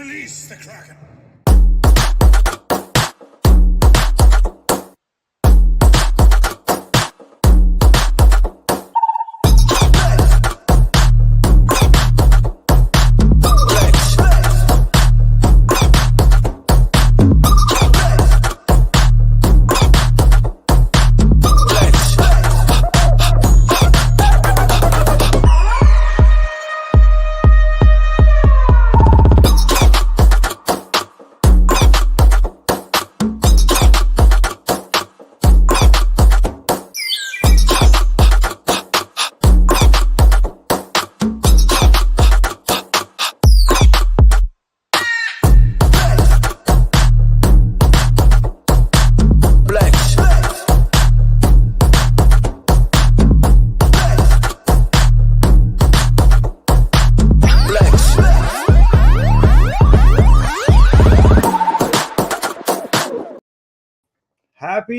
Release the Kraken.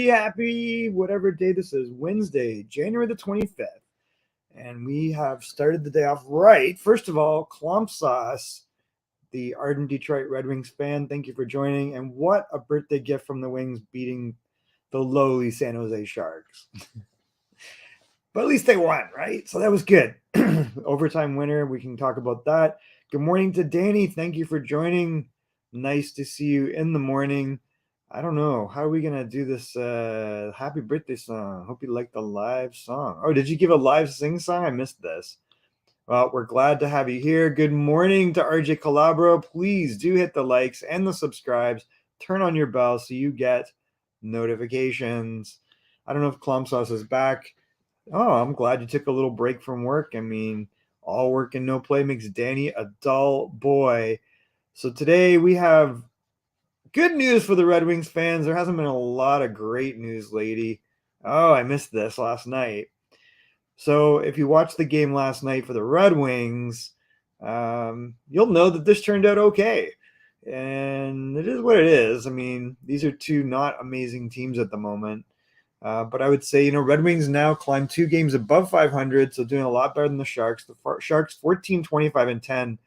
Happy whatever day this is, Wednesday, January the 25th. And we have started the day off right. First of all, Clump Sauce, the ardent Detroit Red Wings fan, thank you for joining. And what a birthday gift from the Wings beating the lowly San Jose Sharks. But at least they won, right? So that was good. Overtime winner, we can talk about that. Good morning to Danny. Thank you for joining. Nice to see you in the morning. I don't know. How are we going to do this happy birthday song? Hope you like the live song. Oh, did you give a live sing song? I missed this. Well, we're glad to have you here. Good morning to RJ Calabro. Please do hit the likes and the subscribes. Turn on your bell so you get notifications. I don't know if Clump Sauce is back. Oh, I'm glad you took a little break from work. I mean, all work and no play makes Danny a dull boy. So today we have good news for the Red Wings fans. There hasn't been a lot of great news lately. Oh, I missed this last night. So if you watched the game last night for the Red Wings, you'll know that this turned out okay. And it is what it is. I mean, these are two not amazing teams at the moment. But I would say, Red Wings now climb 2 games above 500, so doing a lot better than the Sharks. The Sharks 14, 25, and 10.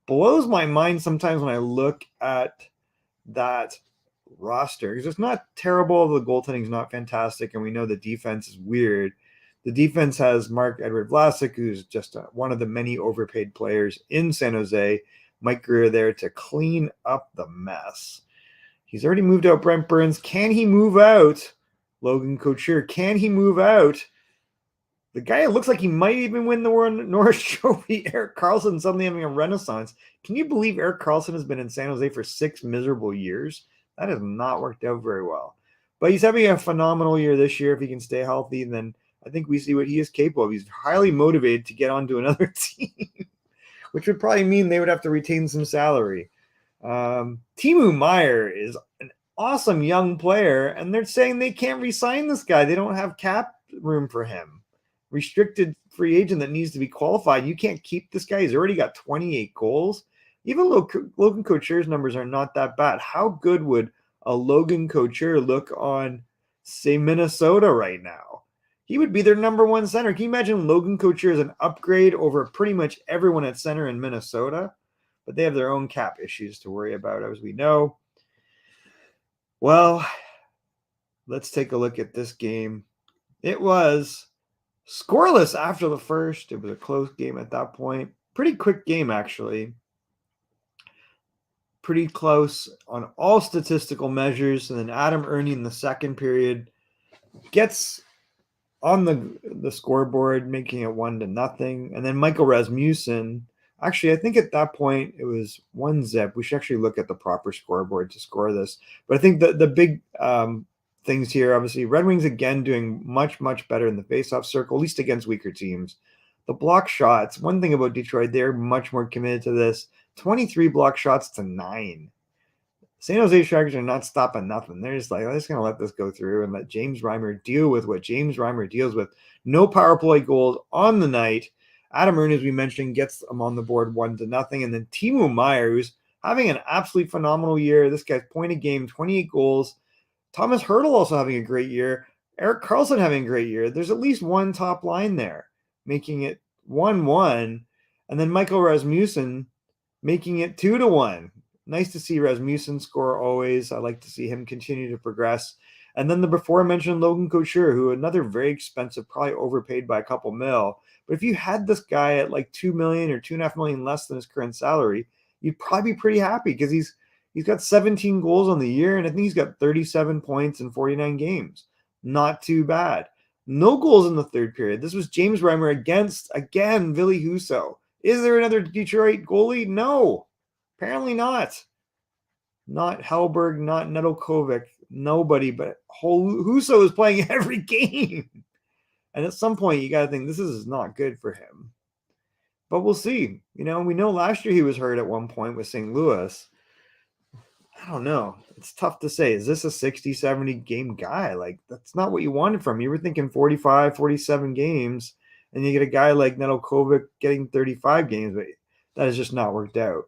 Blows my mind sometimes when I look at that roster, because it's not terrible. The goaltending is not fantastic, and we know the defense is weird. The defense has Marc-Edouard Vlasic, who's just one of the many overpaid players in San Jose. Mike Grier there to clean up the mess. He's already moved out Brent Burns. Can he move out Logan Couture? Can he move out the guy who looks like he might even win the Norris Trophy, Erik Karlsson, suddenly having a renaissance? Can you believe Erik Karlsson has been in San Jose for 6 miserable years? That has not worked out very well. But he's having a phenomenal year this year. If he can stay healthy, then I think we see what he is capable of. He's highly motivated to get onto another team, which would probably mean they would have to retain some salary. Timo Meier is an awesome young player, and they're saying they can't re-sign this guy. They don't have cap room for him. Restricted free agent that needs to be qualified. You can't keep this guy. He's already got 28 goals. Even Logan Couture's numbers are not that bad. How good would a Logan Couture look on, say, Minnesota right now? He would be their number 1 center. Can you imagine Logan Couture as an upgrade over pretty much everyone at center in Minnesota? But they have their own cap issues to worry about, as we know. Well, let's take a look at this game. It was scoreless after the first. It was a close game at that point. Pretty quick game, actually. Pretty close on all statistical measures. And then Adam Ernie in the second period gets on the scoreboard, making it 1-0. And then Michael Rasmussen, actually, I think at that point it was 1-0. We should actually look at the proper scoreboard to score this. But I think the big things here, obviously, Red Wings again doing much, much better in the faceoff circle, at least against weaker teams. The block shots, one thing about Detroit, they're much more committed to this. 23 block shots to 9. San Jose Sharks are not stopping nothing. They're just like, I'm just going to let this go through and let James Reimer deal with what James Reimer deals with. No power play goals on the night. Adam Ernie, as we mentioned, gets them on the board 1-0. And then Timo Meier, who's having an absolutely phenomenal year. This guy's point a game, 28 goals. Thomas Hertl also having a great year. Erik Karlsson having a great year. There's at least one top line there, making it 1-1. And then Michael Rasmussen making it 2-1. Nice to see Rasmussen score always. I like to see him continue to progress. And then the before mentioned Logan Couture, who another very expensive, probably overpaid by a couple mil. But if you had this guy at like 2 million or 2.5 million less than his current salary, you'd probably be pretty happy because he's got 17 goals on the year, and I think he's got 37 points in 49 games. Not too bad. No goals in the third period. This was James Reimer against, again, Ville Husso. Is there another Detroit goalie? No, apparently not. Not Hellberg, not Nedeljkovic, nobody, but Husso is playing every game. And at some point, you got to think this is not good for him. But we'll see. We know last year he was hurt at one point with St. Louis. I don't know. It's tough to say. Is this a 60, 70 game guy? Like, that's not what you wanted from him. You were thinking 45, 47 games, and you get a guy like Nedeljkovic getting 35 games, but that has just not worked out.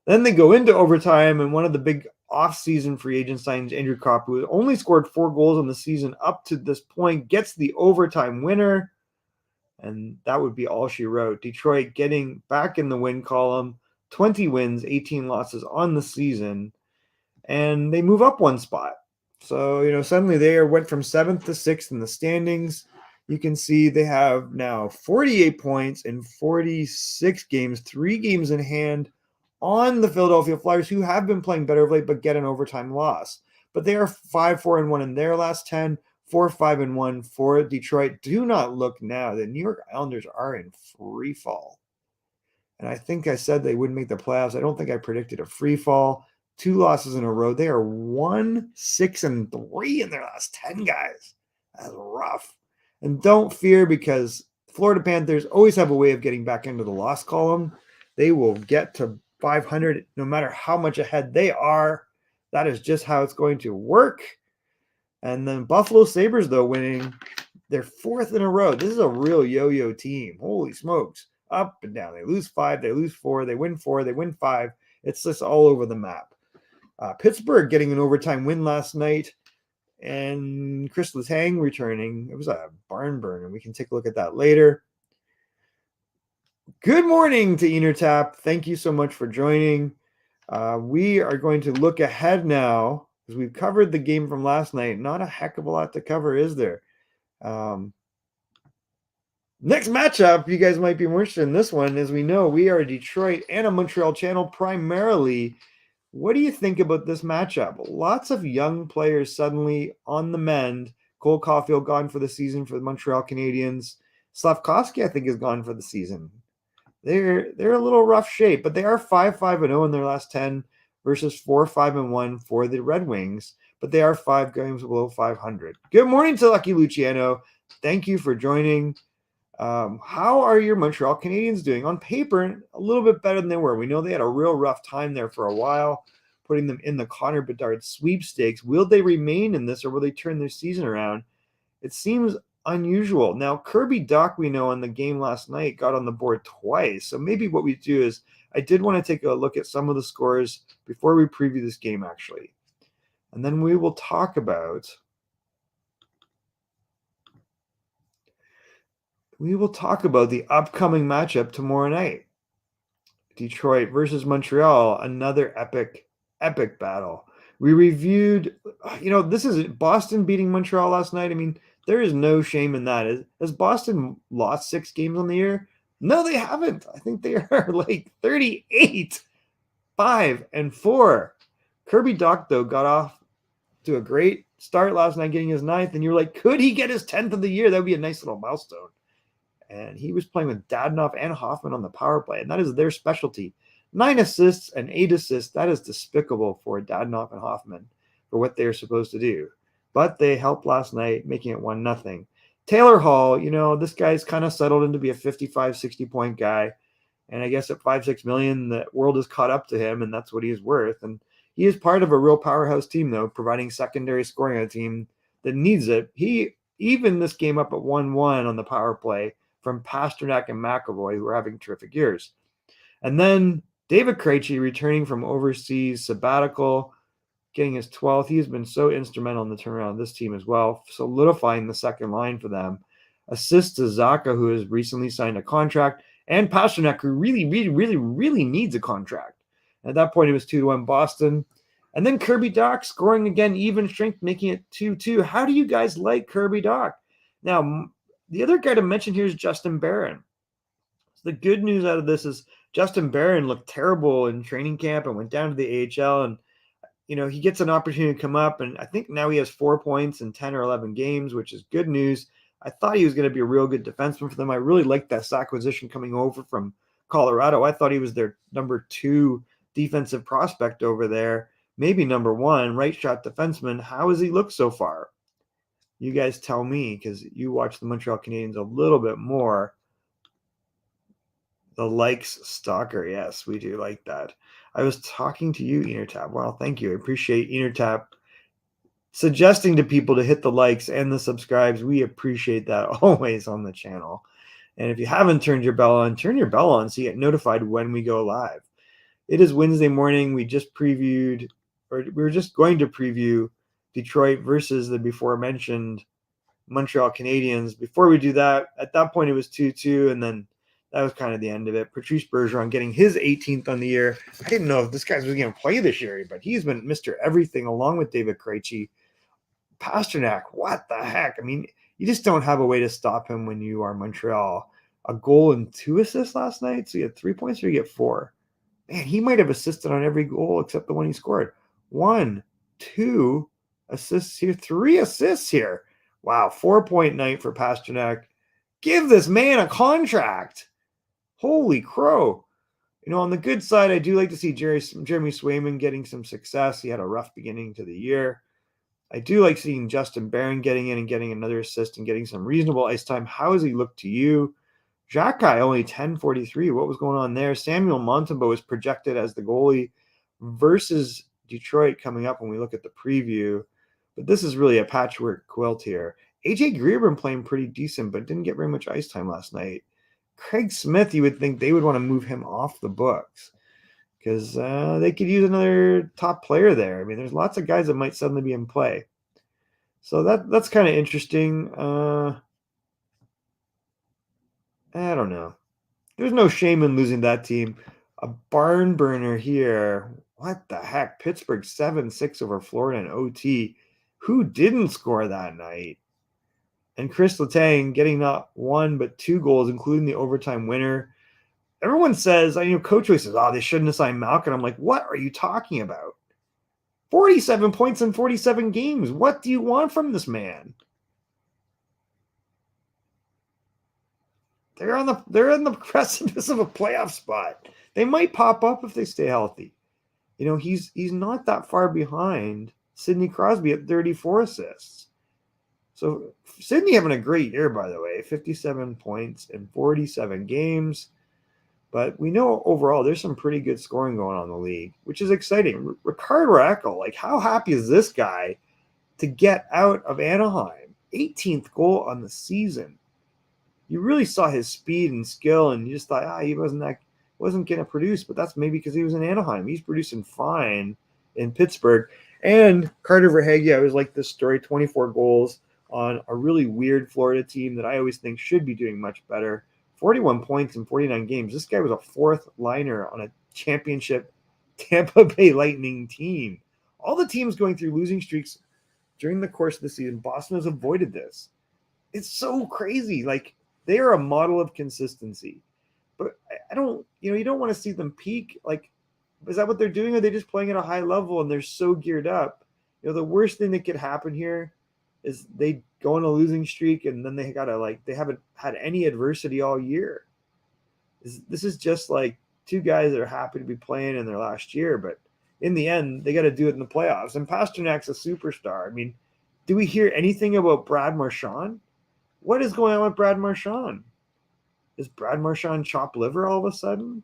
Then they go into overtime, and one of the big off-season free agent signings, Andrew Copp, who only scored 4 goals in the season up to this point, gets the overtime winner, and that would be all she wrote. Detroit getting back in the win column, 20 wins, 18 losses on the season, and they move up one spot. So, suddenly they went from 7th to 6th in the standings. You can see they have now 48 points in 46 games, 3 games in hand on the Philadelphia Flyers, who have been playing better of late, but get an overtime loss. But they are 5-4-1 in their last 10, 4-5-1 for Detroit. Do not look now. The New York Islanders are in free fall. And I think I said they wouldn't make the playoffs. I don't think I predicted a free fall. 2 losses in a row. They are 1-6-3 in their last 10, guys. That's rough. And don't fear, because Florida Panthers always have a way of getting back into the loss column. They will get to 500 no matter how much ahead they are. That is just how it's going to work. And then Buffalo Sabres, though, winning their 4th in a row. This is a real yo-yo team. Holy smokes. Up and down. They lose 5, they lose 4, they win 4, they win 5. It's just all over the map. Pittsburgh getting an overtime win last night, and Chris Letang returning. It was a barn burner. We can take a look at that later. Good morning to ENORTAP. Thank you so much for joining. We are going to look ahead now, because we've covered the game from last night. Not a heck of a lot to cover, is there? Next matchup, you guys might be more interested in this one. As we know, we are a Detroit and a Montreal channel primarily. What do you think about this matchup? Lots of young players suddenly on the mend. Cole Caulfield gone for the season for the Montreal Canadiens. Slavkovsky, I think, is gone for the season. They're a little rough shape, but they are 5-5-0 in their last 10 versus 4-5-1 for the Red Wings, but they are 5 games below 500. Good morning to Lucky Luciano. Thank you for joining. How are your Montreal Canadiens doing? On paper, a little bit better than they were. We know they had a real rough time there for a while, putting them in the Connor Bedard sweepstakes. Will they remain in this, or will they turn their season around? It seems unusual. Now, Kirby Dach, we know on the game last night, got on the board twice. So maybe what we do is, I did want to take a look at some of the scores before we preview this game, actually. And then we will talk about the upcoming matchup tomorrow night. Detroit versus Montreal, another epic battle. We reviewed, this is Boston beating Montreal last night. I mean, there is no shame in that. Has Boston lost 6 games on the year? No, they haven't. I think they are like 38, 5-4. Kirby Dach, though, got off to a great start last night, getting his 9th. And you're like, could he get his 10th of the year? That would be a nice little milestone. And he was playing with Dadonov and Hoffman on the power play, and that is their specialty. 9 assists and 8 assists, that is despicable for Dadonov and Hoffman for what they're supposed to do. But they helped last night, making it 1-0. Taylor Hall, this guy's kind of settled into be a 55, 60-point guy. And I guess at $5-6 million, the world has caught up to him, and that's what he is worth. And he is part of a real powerhouse team, though, providing secondary scoring on a team that needs it. He evened this game up at 1-1 on the power play from Pasternak and McAvoy, who are having terrific years. And then David Krejci returning from overseas sabbatical, getting his 12th. He has been so instrumental in the turnaround of this team as well, solidifying the second line for them. Assist to Zacha, who has recently signed a contract, and Pasternak, who really, really, really, really needs a contract. At that point, it was 2-1 Boston. And then Kirby Dach scoring again, even strength, making it 2-2. How do you guys like Kirby Dach? Now, the other guy to mention here is Justin Barron. So the good news out of this is Justin Barron looked terrible in training camp and went down to the AHL. And, he gets an opportunity to come up. And I think now he has 4 points in 10 or 11 games, which is good news. I thought he was going to be a real good defenseman for them. I really liked that acquisition coming over from Colorado. I thought he was their number 2 defensive prospect over there. Maybe number 1, right shot defenseman. How has he looked so far? You guys tell me, because you watch the Montreal Canadiens a little bit more. The likes stalker. Yes, we do like that. I was talking to you, ENORTAP. Well, thank you. I appreciate ENORTAP suggesting to people to hit the likes and the subscribes. We appreciate that always on the channel. And if you haven't turned your bell on, turn your bell on so you get notified when we go live. It is Wednesday morning. We just previewed, or we were just going to preview Detroit versus the before mentioned Montreal Canadiens. Before we do that, at that point it was 2-2, and then that was kind of the end of it. Patrice Bergeron getting his 18th on the year. I didn't know if this guy was going to play this year, but he's been Mr. Everything along with David Krejci. Pasternak, what the heck? I mean, you just don't have a way to stop him when you are Montreal. A goal and 2 assists last night, so you had 3 points or you get 4. Man, he might have assisted on every goal except the one he scored. 1, 2 assists here, 3 assists here. Wow, 4-point night for Pasternak. Give this man a contract. Holy crow. On the good side, I do like to see Jeremy Swayman getting some success. He had a rough beginning to the year. I do like seeing Justin Barron getting in and getting another assist and getting some reasonable ice time. How has he looked to you? Xhekaj only 10.43. What was going on there? Samuel Montembeault is projected as the goalie versus Detroit coming up when we look at the preview. But this is really a patchwork quilt here. AJ Greer been playing pretty decent, but didn't get very much ice time last night. Craig Smith, you would think they would want to move him off the books because they could use another top player there. I mean, there's lots of guys that might suddenly be in play. So that's kind of interesting. I don't know. There's no shame in losing that team. A barn burner here. What the heck? Pittsburgh 7-6 over Florida in OT. Who didn't score that night? And Chris Letang getting not 1 but 2 goals, including the overtime winner. Everyone says, Coach always says, they shouldn't have signed Malkin. I'm like, what are you talking about? 47 points in 47 games. What do you want from this man? They're on the precipice of a playoff spot. They might pop up if they stay healthy. He's not that far behind Sidney Crosby at 34 assists. So Sidney having a great year, by the way, 57 points in 47 games. But we know overall there's some pretty good scoring going on in the league, which is exciting. Rickard Rakell, how happy is this guy to get out of Anaheim? 18th goal on the season. You really saw his speed and skill, and you just thought, he wasn't going to produce, but that's maybe because he was in Anaheim. He's producing fine in Pittsburgh. And Carter Verhaeghe, I always like this story, 24 goals on a really weird Florida team that I always think should be doing much better. 41 points in 49 games. This guy was a 4th liner on a championship Tampa Bay Lightning team. All the teams going through losing streaks during the course of the season, Boston has avoided this. It's so crazy. They are a model of consistency. But I don't, you don't want to see them peak. Is that what they're doing? Are they just playing at a high level and they're so geared up? The worst thing that could happen here is they go on a losing streak and then they haven't had any adversity all year. This is just 2 guys that are happy to be playing in their last year, but in the end, they got to do it in the playoffs. And Pasternak's a superstar. I mean, do we hear anything about Brad Marchand? What is going on with Brad Marchand? Is Brad Marchand chopped liver all of a sudden?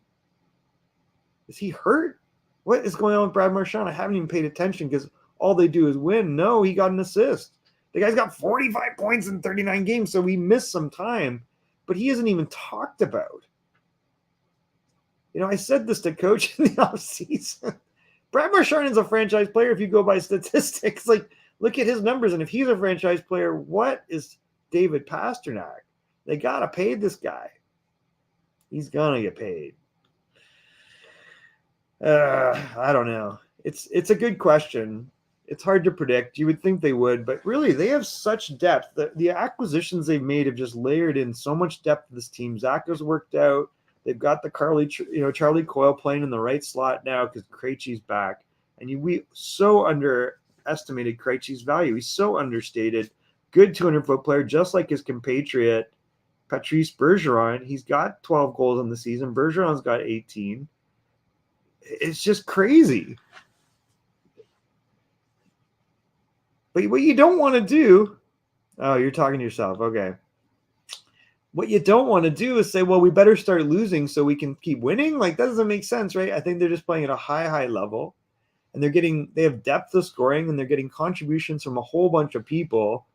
Is he hurt? What is going on with Brad Marchand? I haven't even paid attention because all they do is win. No, he got an assist. The guy's got 45 points in 39 games, so we missed some time, but he isn't even talked about. I said this to Coach in the offseason. Brad Marchand is a franchise player if you go by statistics. Look at his numbers, and if he's a franchise player, what is David Pasternak? They got to pay this guy. He's going to get paid. I don't know. It's a good question. It's hard to predict. You would think they would, but really they have such depth. The acquisitions they've made have just layered in so much depth to this team. Zacha's worked out. They've got the Charlie Coyle playing in the right slot now because Krejci's back. And we so underestimated Krejci's value. He's so understated. Good 200-foot player, just like his compatriot Patrice Bergeron. He's got 12 goals in the season. Bergeron's got 18. It's just crazy. But what you don't want to do, oh, you're talking to yourself. Okay. What you don't want to do is say, well, we better start losing so we can keep winning. Like, that doesn't make sense, right? I think they're just playing at a high level, and they have depth of scoring, and they're getting contributions from a whole bunch of people,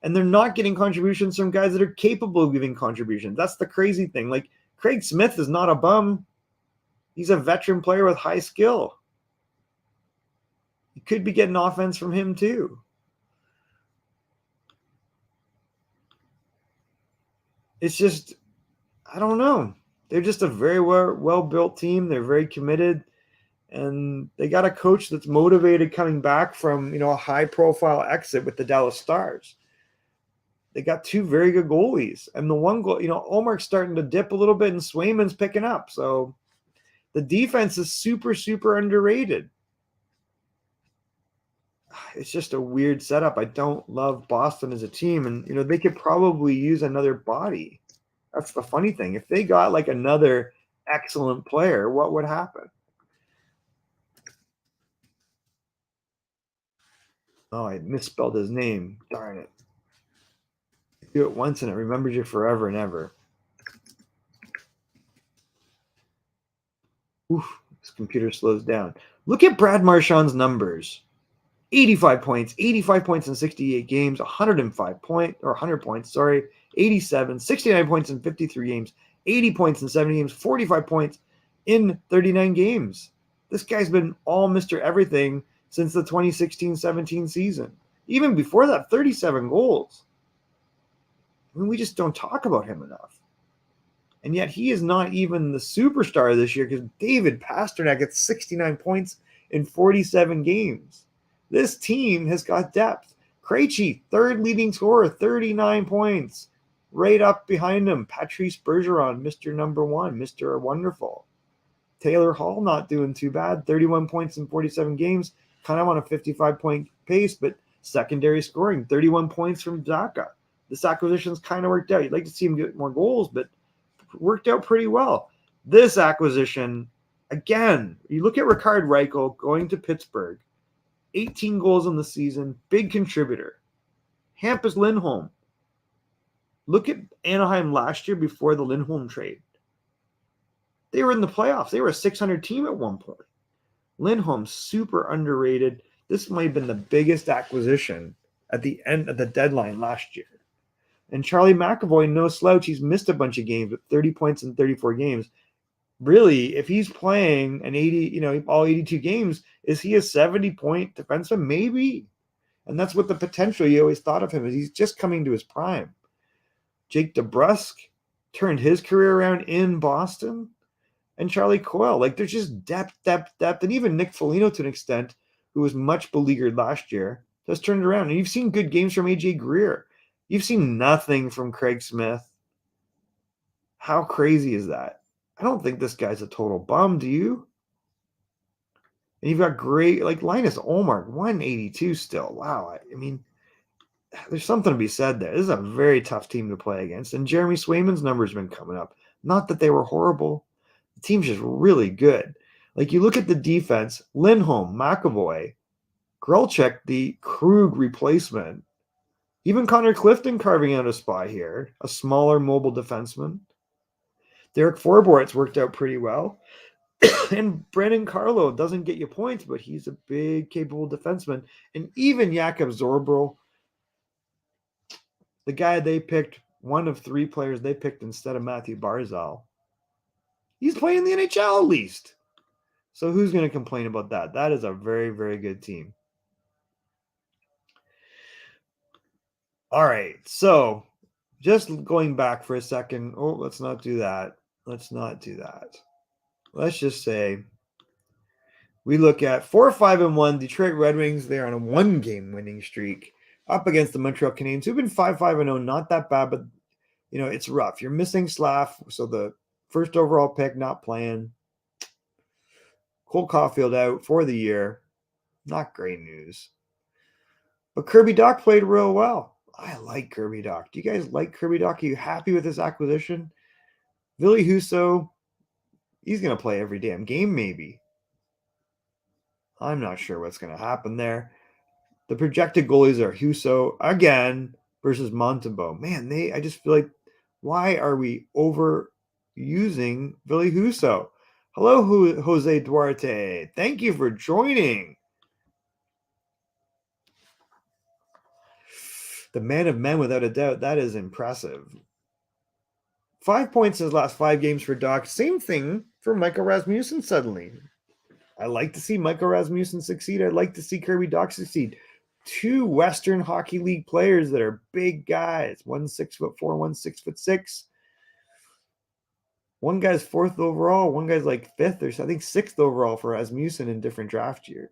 and they're not getting contributions from guys that are capable of giving contributions. That's the crazy thing. Like, Craig Smith is not a bum. He's a veteran player with high skill. You could be getting offense from him too. It's just, I don't know. They're just a very well-built team. They're very committed, and they got a coach that's motivated coming back from, a high-profile exit with the Dallas Stars. They got two very good goalies, and the one goal, Olmark's starting to dip a little bit, and Swayman's picking up. So the defense is super, super underrated. It's just a weird setup. I don't love Boston as a team, and they could probably use another body. That's the funny thing. If they got like another excellent player, what would happen? Oh, I misspelled his name. Darn it. You do it once and it remembers you forever and ever. Oof, this computer slows down. Look at Brad Marchand's numbers. 85 points in 68 games, 100 points, 87, 69 points in 53 games, 80 points in 70 games, 45 points in 39 games. This guy's been all Mr. Everything since the 2016-17 season. Even before that, 37 goals. I mean, we just don't talk about him enough. And yet he is not even the superstar this year because David Pastrnak gets 69 points in 47 games. This team has got depth. Krejci, third leading scorer, 39 points. Right up behind him, Patrice Bergeron, Mr. Number One, Mr. Wonderful. Taylor Hall not doing too bad, 31 points in 47 games, kind of on a 55-point pace, but secondary scoring, 31 points from Zacha. This acquisition's kind of worked out. You'd like to see him get more goals, but worked out pretty well. This acquisition, again, you look at Rickard Reichel going to Pittsburgh, 18 goals in the season, big contributor. Hampus Lindholm. Look at Anaheim last year before the Lindholm trade. They were in the playoffs. They were a 600 team at one point. Lindholm, super underrated. This might have been the biggest acquisition at the end of the deadline last year. And Charlie McAvoy, no slouch. He's missed a bunch of games with 30 points in 34 games. Really, if he's playing an 80, all 82 games, is he a 70-point defenseman? Maybe. And that's what the potential you always thought of him is. He's just coming to his prime. Jake DeBrusk turned his career around in Boston. And Charlie Coyle. Like, there's just depth. And even Nick Foligno, to an extent, who was much beleaguered last year, has turned around. And you've seen good games from A.J. Greer. You've seen nothing from Craig Smith. How crazy is that? I don't think this guy's a total bum, do you? And you've got great, like Linus Ullmark, 182 still. Wow. I mean, there's something to be said there. This is a very tough team to play against. And Jeremy Swayman's numbers have been coming up. Not that they were horrible. The team's just really good. Like, you look at the defense, Lindholm, McAvoy, Grelchek, the Krug replacement, even Connor Clifton carving out a spot here, a smaller mobile defenseman. Derek Forbort's worked out pretty well. And Brandon Carlo doesn't get you points, but he's a big, capable defenseman. And even Jakub Zboril, the guy they picked, one of three players they picked instead of Matthew Barzal, he's playing the NHL at least. So who's going to complain about that? That is a very, very good team. All right, so just going back for a second. Oh, let's not do that. Let's just say We look at 4-5-1 Detroit Red Wings. They're on a 1-game winning streak up against the Montreal Canadiens, who've been 5-5-0. Not that bad, but it's rough. You're missing Slav, so the first overall pick not playing. Cole Caulfield out for the year. Not great news. But Kirby Dach played real well. I like Kirby Dach. Do you guys like Kirby Dach? Are you happy with this acquisition? Ville Husso, he's going to play every damn game, maybe. I'm not sure what's going to happen there. The projected goalies are Husso again versus Montembeault. Man, I just feel like, why are we overusing Ville Husso? Hello, Jose Duarte. Thank you for joining. The man of men, without a doubt. That is impressive. 5 points in his last 5 games for Dach. Same thing for Michael Rasmussen suddenly. I like to see Michael Rasmussen succeed. I'd like to see Kirby Dach succeed. 2 Western Hockey League players that are big guys. One 6'4", one 6'6". One guy's 4th overall. One guy's like 5th or I think 6th overall for Rasmussen in different draft years.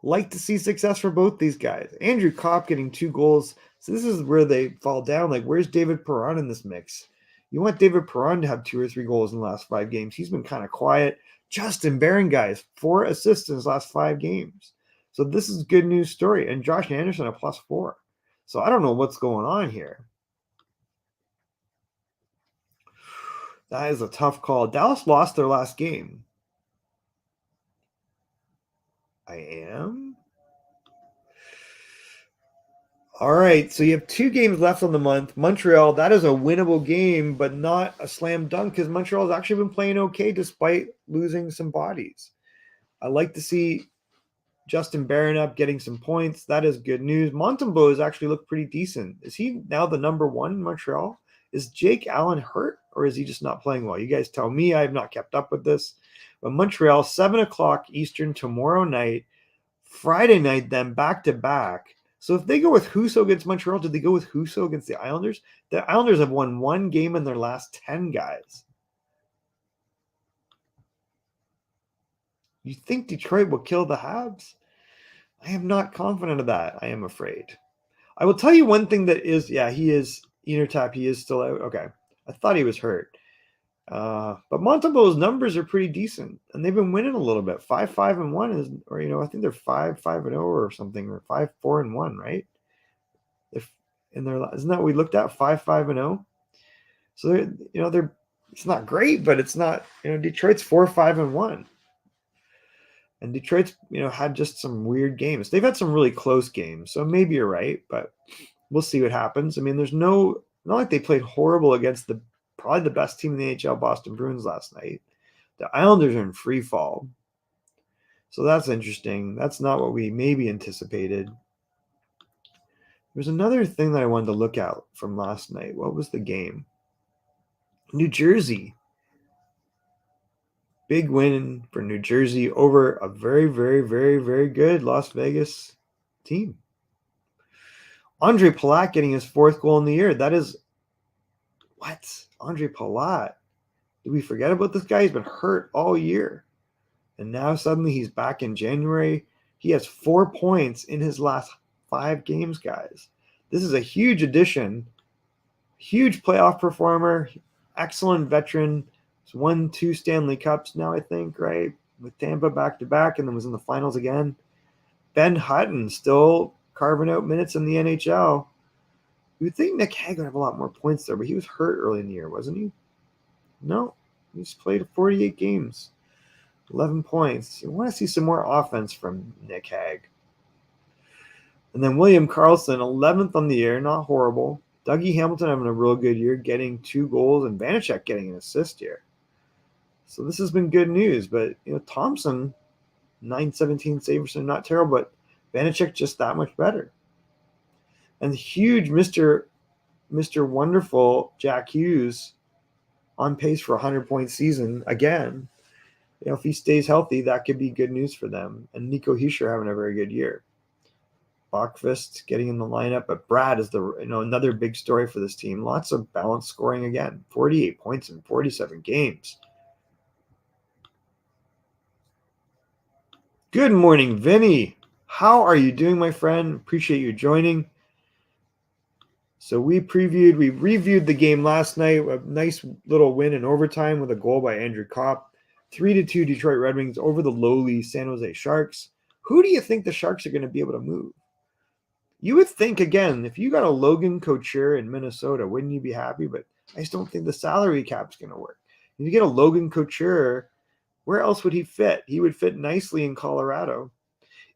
Like to see success for both these guys. Andrew Copp getting 2 goals. So this is where they fall down. Like, where's David Perron in this mix? You want David Perron to have 2 or 3 goals in the last 5 games. He's been kind of quiet. Justin Barron, guys, 4 assists in his last 5 games. So this is a good news story. And Josh Anderson a +4. So I don't know what's going on here. That is a tough call. Dallas lost their last game. I am. All right, so you have 2 games left on the month. Montreal, that is a winnable game, but not a slam dunk because Montreal has actually been playing okay despite losing some bodies. I like to see Justin Barron up getting some points. That is good news. Montembeault has actually looked pretty decent. Is he now the number 1 in Montreal? Is Jake Allen hurt, or is he just not playing well? You guys tell me. I have not kept up with this. But Montreal, 7 o'clock Eastern tomorrow night. Friday night, then back-to-back. So if they go with Husso against Montreal, did they go with Husso against the Islanders? The Islanders have won 1 game in their last 10, guys. You think Detroit will kill the Habs? I am not confident of that, I am afraid. I will tell you one thing that is, yeah, he is, ENORTAP, he is still out. Okay, I thought he was hurt. But Montembeault's numbers are pretty decent, and they've been winning a little bit. 5-5-1 is, or I think they're 5-5-0 or something, or 5-4-1, right? If in their, isn't that what we looked at, 5-5-0? So they're it's not great, but it's not, Detroit's 4-5-1, and Detroit's had just some weird games. They've had some really close games, so maybe you're right, but we'll see what happens. I mean, there's not like they played horrible against probably the best team in the NHL, Boston Bruins, last night. The Islanders are in free fall. So that's interesting. That's not what we maybe anticipated. There's another thing that I wanted to look at from last night. What was the game? New Jersey. Big win for New Jersey over a very, very, very, very good Las Vegas team. Andre Palat getting his 4th goal in the year. That is what? Andre Palat. Did we forget about this guy? He's been hurt all year. And now suddenly he's back in January. He has 4 points in his last 5 games, guys. This is a huge addition. Huge playoff performer. Excellent veteran. He's won 2 Stanley Cups now, I think, right? With Tampa back-to-back, and then was in the finals again. Ben Hutton still carving out minutes in the NHL. You would think Nick Hague would have a lot more points there, but he was hurt early in the year, wasn't he? No. He's played 48 games. 11 points. You want to see some more offense from Nick Hague. And then William Karlsson, 11th on the year. Not horrible. Dougie Hamilton having a real good year, getting 2 goals, and Vanacek getting an assist here. So this has been good news. But, Thompson, 917 saves, so not terrible, but Vanacek just that much better. And huge Mr. Wonderful Jack Hughes on pace for a 100-point season again. If he stays healthy, that could be good news for them. And Nico Hischier having a very good year. Bachfist getting in the lineup, but Brad is another big story for this team. Lots of balanced scoring again. 48 points in 47 games. Good morning, Vinny. How are you doing, my friend? Appreciate you joining. So we reviewed the game last night. A nice little win in overtime with a goal by Andrew Copp. 3-2 Detroit Red Wings over the lowly San Jose Sharks. Who do you think the Sharks are going to be able to move? You would think, again, if you got a Logan Couture in Minnesota, wouldn't you be happy? But I just don't think the salary cap's going to work. If you get a Logan Couture, where else would he fit? He would fit nicely in Colorado.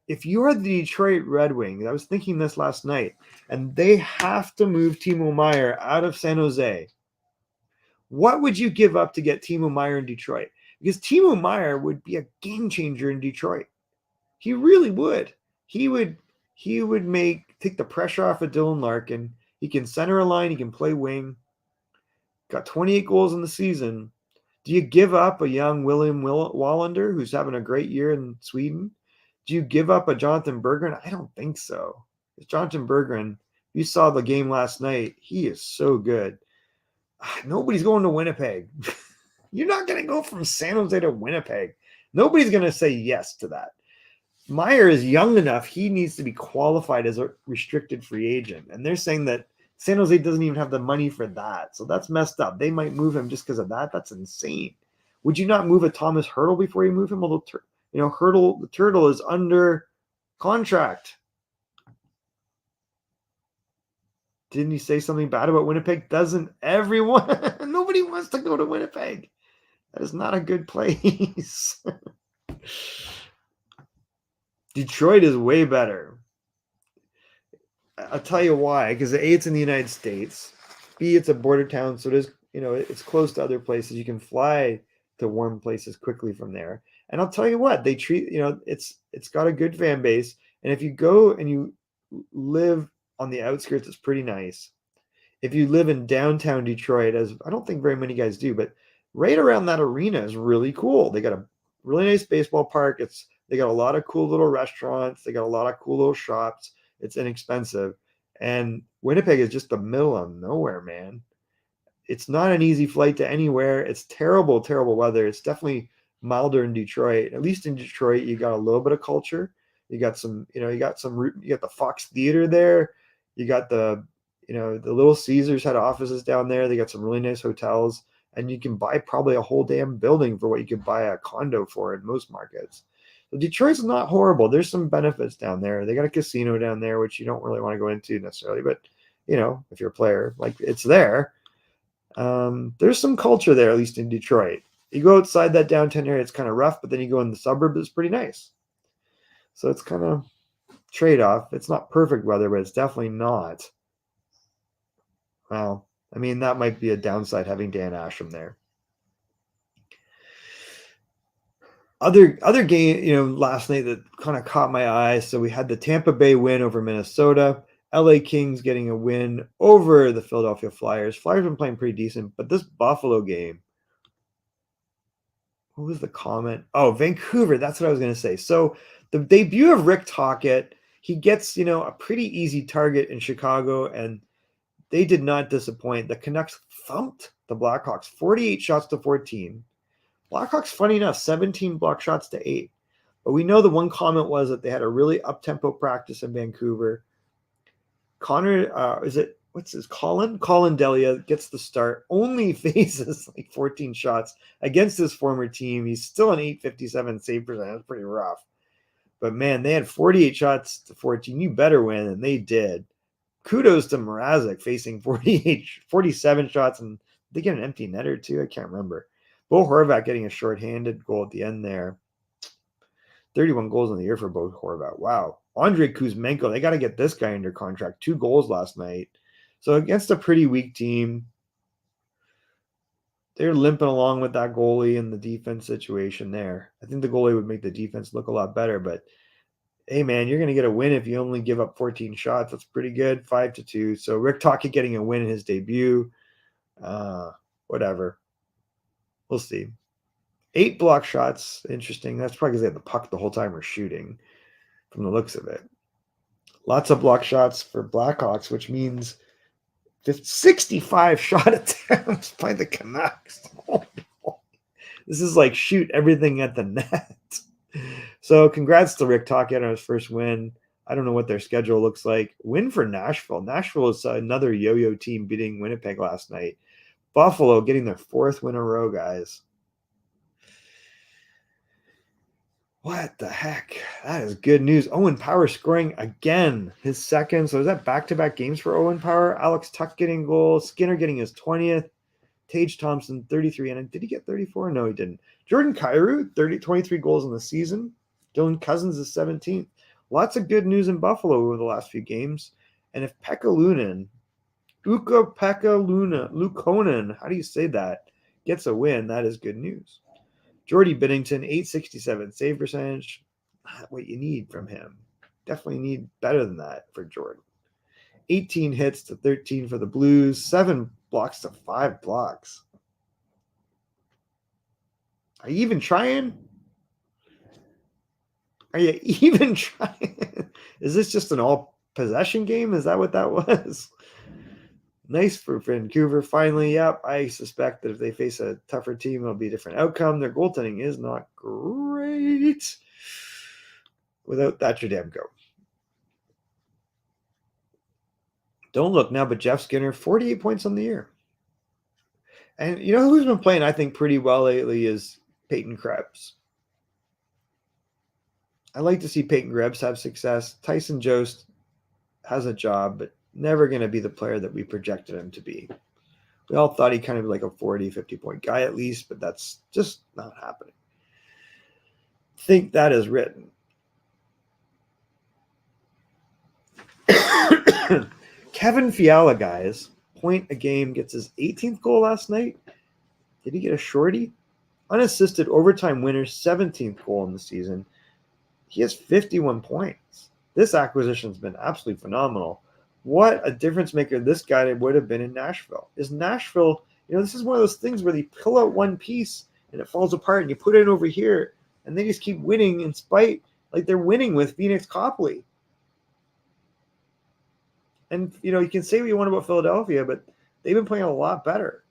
If you are the Detroit Red Wings, I was thinking this last night, and they have to move Timo Meier out of San Jose, what would you give up to get Timo Meier in Detroit? Because Timo Meier would be a game changer in Detroit. He really would. He would take the pressure off of Dylan Larkin. He can center a line. He can play wing. Got 28 goals in the season. Do you give up a young William Wallander who's having a great year in Sweden? Do you give up a Jonathan Berggren? I don't think so. It's Jonathan Berggren. You saw the game last night. He is so good. Nobody's going to Winnipeg. You're not going to go from San Jose to Winnipeg. Nobody's going to say yes to that. Meier is young enough. He needs to be qualified as a restricted free agent. And they're saying that San Jose doesn't even have the money for that. So that's messed up. They might move him just because of that. That's insane. Would you not move a Thomas Hertl before you move him? Although, Hertl, the Turtle, is under contract. Didn't he say something bad about Winnipeg? Doesn't everyone? Nobody wants to go to Winnipeg. That is not a good place. Detroit is way better. I'll tell you why. Because A, it's in the United States. B, it's a border town, so it is, it's close to other places. You can fly to warm places quickly from there. And I'll tell you what, they treat, it's got a good fan base. And if you go and you live on the outskirts, it's pretty nice. If you live in downtown Detroit, as I don't think very many guys do, but right around that arena is really cool. They got a really nice baseball park. They got a lot of cool little restaurants. They got a lot of cool little shops. It's inexpensive. And Winnipeg is just the middle of nowhere, man. It's not an easy flight to anywhere. It's terrible, terrible weather. It's definitely milder in Detroit. At least in Detroit, you got a little bit of culture. You got some, you got the Fox Theater there. You got the Little Caesars had offices down there. They got some really nice hotels, and you can buy probably a whole damn building for what you could buy a condo for in most markets. So Detroit's not horrible. There's some benefits down there. They got a casino down there, which you don't really want to go into necessarily, but if you're a player, like, it's there. There's some culture there, at least in Detroit. You go outside that downtown area, it's kind of rough, but then you go in the suburb, it's pretty nice. So it's kind of trade-off. It's not perfect weather, but it's definitely not. Well, I mean, that might be a downside having Dan Asham there. Other game, last night that kind of caught my eye. So we had the Tampa Bay win over Minnesota. LA Kings getting a win over the Philadelphia Flyers. Flyers been playing pretty decent, but this Buffalo game, what was the comment? Oh, Vancouver. That's what I was going to say. So the debut of Rick Tocchet, he gets, a pretty easy target in Chicago, and they did not disappoint. The Canucks thumped the Blackhawks 48 shots to 14. Blackhawks, funny enough, 17 block shots to 8. But we know the one comment was that they had a really up-tempo practice in Vancouver. Colin Delia gets the start, only faces like 14 shots against his former team. He's still an .857 save percentage. That's pretty rough. But man, they had 48 shots to 14. You better win, and they did. Kudos to Mrazek facing 47 shots, and they get an empty netter too. I can't remember. Bo Horvat getting a shorthanded goal at the end there. 31 goals in the year for Bo Horvat. Wow. Andrei Kuzmenko, they got to get this guy under contract. 2 goals last night. So against a pretty weak team, they're limping along with that goalie and the defense situation there. I think the goalie would make the defense look a lot better, but hey, man, you're going to get a win if you only give up 14 shots. That's pretty good, 5-2. So Rick Tocchet getting a win in his debut. Whatever. We'll see. 8 block shots. Interesting. That's probably because they had the puck the whole time we're shooting from the looks of it. Lots of block shots for Blackhawks, which means 65 shot attempts by the Canucks. This is like shoot everything at the net. So congrats to Rick Tocchet on his first win. I don't know what their schedule looks like. Win for Nashville. Nashville is another yo-yo team beating Winnipeg last night. Buffalo getting their 4th win in a row, guys. What the heck? That is good news. Owen Power scoring again, his 2nd. So is that back-to-back games for Owen Power? Alex Tuch getting goals. Skinner getting his 20th. Tage Thompson, 33. And did he get 34? No, he didn't. Jordan Kyrou, 23 goals in the season. Dylan Cousins is 17th. Lots of good news in Buffalo over the last few games. And if Lukonen, how do you say that, gets a win, that is good news. Jordy Binnington, 867 save percentage. Not what you need from him. Definitely need better than that for Jordan. 18 hits to 13 for the Blues. 7 blocks to 5 blocks. Are you even trying? Are you even trying? Is this just an all-possession game? Is that what that was? Nice for Vancouver. Finally, yep, I suspect that if they face a tougher team, it'll be a different outcome. Their goaltending is not great without Thatcher Demko. Don't look now, but Jeff Skinner, 48 points on the year. And you know who's been playing, I think, pretty well lately is Peyton Krebs. I like to see Peyton Krebs have success. Tyson Jost has a job, but never going to be the player that we projected him to be. We all thought he kind of like a 40, 50-point guy at least, but that's just not happening. Think that is written. Kevin Fiala, guys, point a game, gets his 18th goal last night. Did he get a shorty? Unassisted overtime winner, 17th goal in the season. He has 51 points. This acquisition has been absolutely phenomenal. What a difference maker this guy would have been in Nashville. Is Nashville, this is one of those things where they pull out one piece and it falls apart and you put it over here and they just keep winning in spite, like they're winning with Phoenix Copley. And, you can say what you want about Philadelphia, but they've been playing a lot better.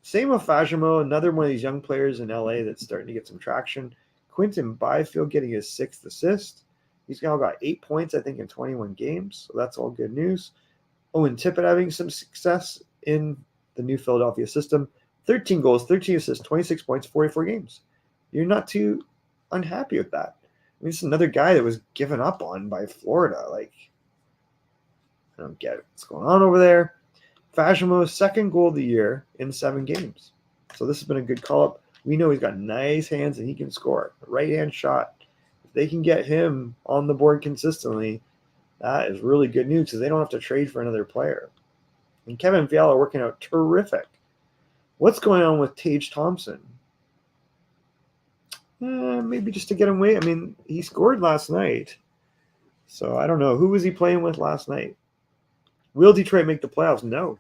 Same with Fajimo, another one of these young players in LA that's starting to get some traction. Quinton Byfield getting his 6th assist. He's now got 8 points, I think, in 21 games. So that's all good news. Owen Tippett having some success in the new Philadelphia system. 13 goals, 13 assists, 26 points, 44 games. You're not too unhappy with that. I mean, it's another guy that was given up on by Florida. Like, I don't get what's going on over there. Fajimo's 2nd goal of the year in 7 games. So this has been a good call-up. We know he's got nice hands and he can score. Right-hand shot. If they can get him on the board consistently, that is really good news because they don't have to trade for another player. And Kevin Fiala working out terrific. What's going on with Tage Thompson? Maybe just to get him away. I mean, he scored last night. So I don't know. Who was he playing with last night? Will Detroit make the playoffs? No.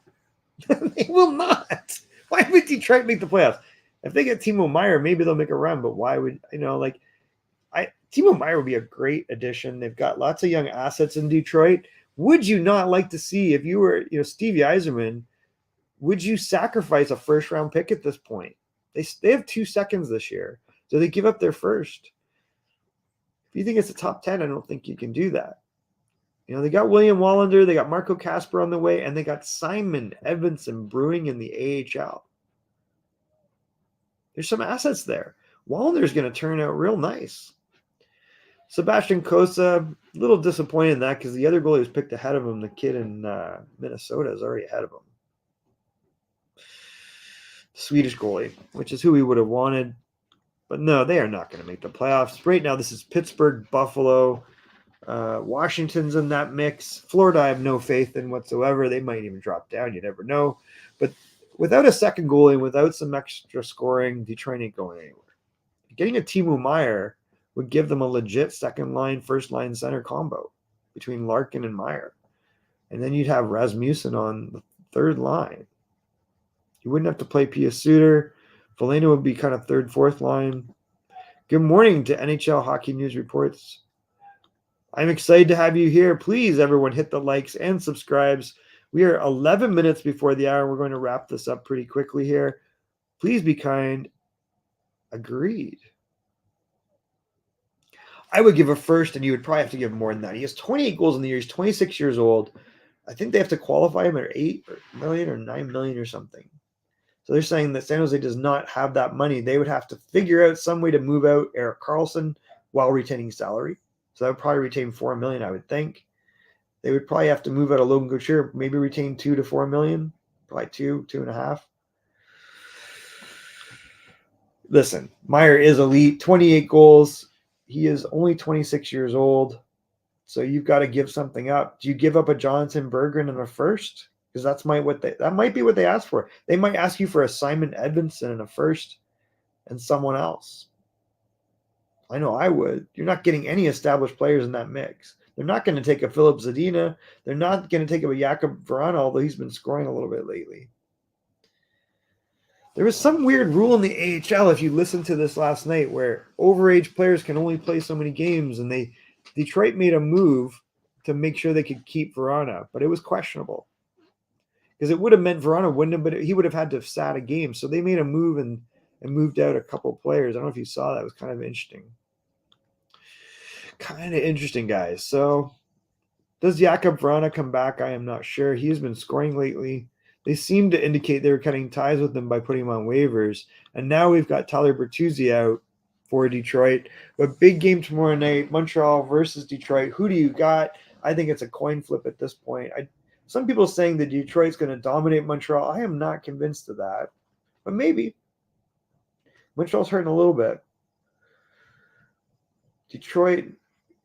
They will not. Why would Detroit make the playoffs? If they get Timo Meier, maybe they'll make a run. But why would, Timo Meier would be a great addition. They've got lots of young assets in Detroit. Would you not like to see, if you were, Stevie Yzerman, would you sacrifice a first-round pick at this point? They have 2 seconds this year. So they give up their first. If you think it's a top 10, I don't think you can do that. They got William Wallander, they got Marco Casper on the way, and they got Simon Edmondson brewing in the AHL. There's some assets there. Wallander's going to turn out real nice. Sebastian Cossa, a little disappointed in that because the other goalie was picked ahead of him. The kid in Minnesota is already ahead of him. Swedish goalie, which is who we would have wanted. But no, they are not going to make the playoffs. Right now, this is Pittsburgh, Buffalo. Washington's in that mix. Florida, I have no faith in whatsoever. They might even drop down. You never know. But without a second goalie and without some extra scoring, Detroit ain't going anywhere. Getting a Timo Meier would give them a legit second-line, first-line center combo between Larkin and Meier. And then you'd have Rasmussen on the third line. You wouldn't have to play Pia Suter. Valeno would be kind of third, fourth line. Good morning to NHL Hockey News Reports. I'm excited to have you here. Please, everyone, hit the likes and subscribes. We are 11 minutes before the hour. We're going to wrap this up pretty quickly here. Please be kind. Agreed. I would give a first, and you would probably have to give more than that. He has 28 goals in the year. He's 26 years old. I think they have to qualify him at 8 million or 9 million or something. So they're saying that San Jose does not have that money. They would have to figure out some way to move out Erik Karlsson while retaining salary. So that would probably retain 4 million, I would think. They would probably have to move out a Logan Couture, maybe retain 2 to 4 million, probably 2.5. Listen, Meier is elite, 28 goals. He is only 26 years old. So you've got to give something up. Do you give up a Jonathan Berggren in a first? Because that might be what they ask for. They might ask you for a Simon Edvinsson in a first and someone else. I know I would. You're not getting any established players in that mix. They're not going to take a Philip Zadina. They're not going to take a Jakub Vrana, although he's been scoring a little bit lately. There was some weird rule in the AHL, if you listened to this last night, where overage players can only play so many games, and Detroit made a move to make sure they could keep Vrana, but it was questionable. Because it would have meant Vrana wouldn't have, but he would have had to have sat a game. So they made a move and moved out a couple of players. I don't know if you saw that. It was kind of interesting. Guys. So does Jakub Vrana come back? I am not sure. He has been scoring lately. They seem to indicate they were cutting ties with him by putting him on waivers. And now we've got Tyler Bertuzzi out for Detroit. But big game tomorrow night, Montreal versus Detroit. Who do you got? I think it's a coin flip at this point. Some people are saying that Detroit's going to dominate Montreal. I am not convinced of that. But maybe. Montreal's hurting a little bit. Detroit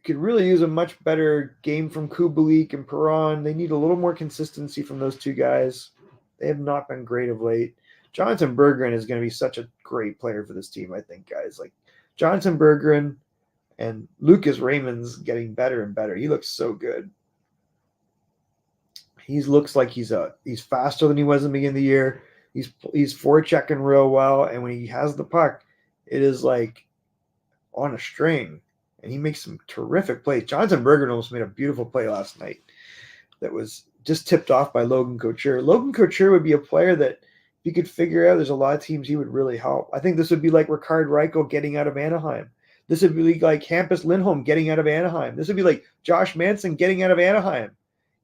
could really use a much better game from Kubalik and Perron. They need a little more consistency from those two guys. They have not been great of late. Jonathan Berggren is going to be such a great player for this team, I think, guys. Like Jonathan Berggren and Lucas Raymond's getting better and better. He looks so good. He looks like he's faster than he was in the beginning of the year. He's forechecking real well, and when he has the puck, it is like on a string, and he makes some terrific plays. Jonathan Berggren almost made a beautiful play last night that was just tipped off by Logan Couture. Logan Couture would be a player that if you could figure out, there's a lot of teams he would really help. I think this would be like Rickard Reichel getting out of Anaheim. This would be like Hampus Lindholm getting out of Anaheim. This would be like Josh Manson getting out of Anaheim.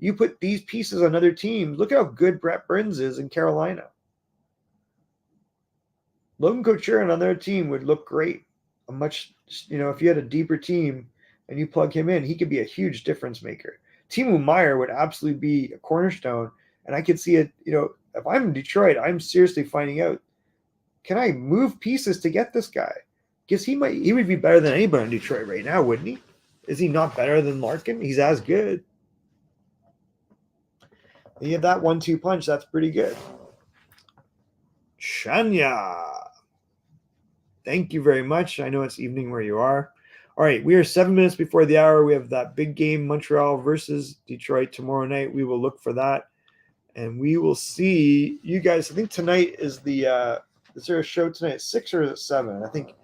You put these pieces on other teams. Look how good Brett Burns is in Carolina. Logan Couture on another team would look great. If you had a deeper team and you plug him in, he could be a huge difference maker. Timo Meier would absolutely be a cornerstone. And I could see it, if I'm in Detroit, I'm seriously finding out, can I move pieces to get this guy? Because he would be better than anybody in Detroit right now, wouldn't he? Is he not better than Larkin? He's as good. You have that 1-2 punch, that's pretty good. Shania. Thank you very much. I know it's evening where you are. All right, we are 7 minutes before the hour. We have that big game, Montreal versus Detroit tomorrow night. We will look for that. And we will see you guys. I think tonight is is there a show tonight at 6 or is it 7? I think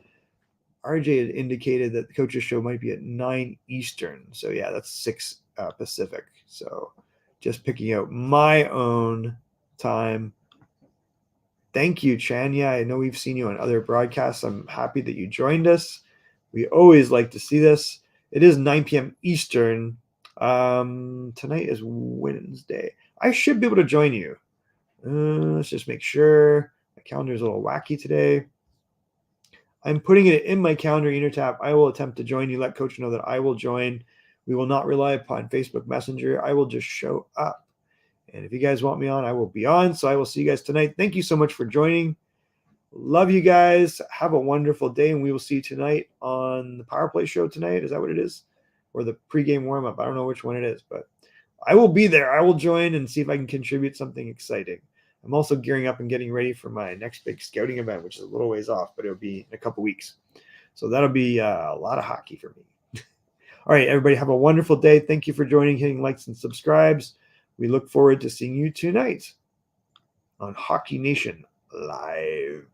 RJ had indicated that the coach's show might be at 9 Eastern. So yeah, that's 6 Pacific. So just picking out my own time. Thank you, Chanya. I know we've seen you on other broadcasts. I'm happy that you joined us. We always like to see this. It is 9 p.m. Eastern. Tonight is Wednesday. I should be able to join you. Let's just make sure. My calendar is a little wacky today. I'm putting it in my calendar, ENORTAP. I will attempt to join you. Let Coach know that I will join. We will not rely upon Facebook Messenger. I will just show up. And if you guys want me on, I will be on. So I will see you guys tonight. Thank you so much for joining. Love you guys. Have a wonderful day. And we will see you tonight on the Power Play show tonight. Is that what it is? Or the pregame warm-up? I don't know which one it is. But I will be there. I will join and see if I can contribute something exciting. I'm also gearing up and getting ready for my next big scouting event, which is a little ways off, but it'll be in a couple weeks. So that'll be a lot of hockey for me. All right, everybody, have a wonderful day. Thank you for joining, hitting likes and subscribes. We look forward to seeing you tonight on Hockey Nation Live.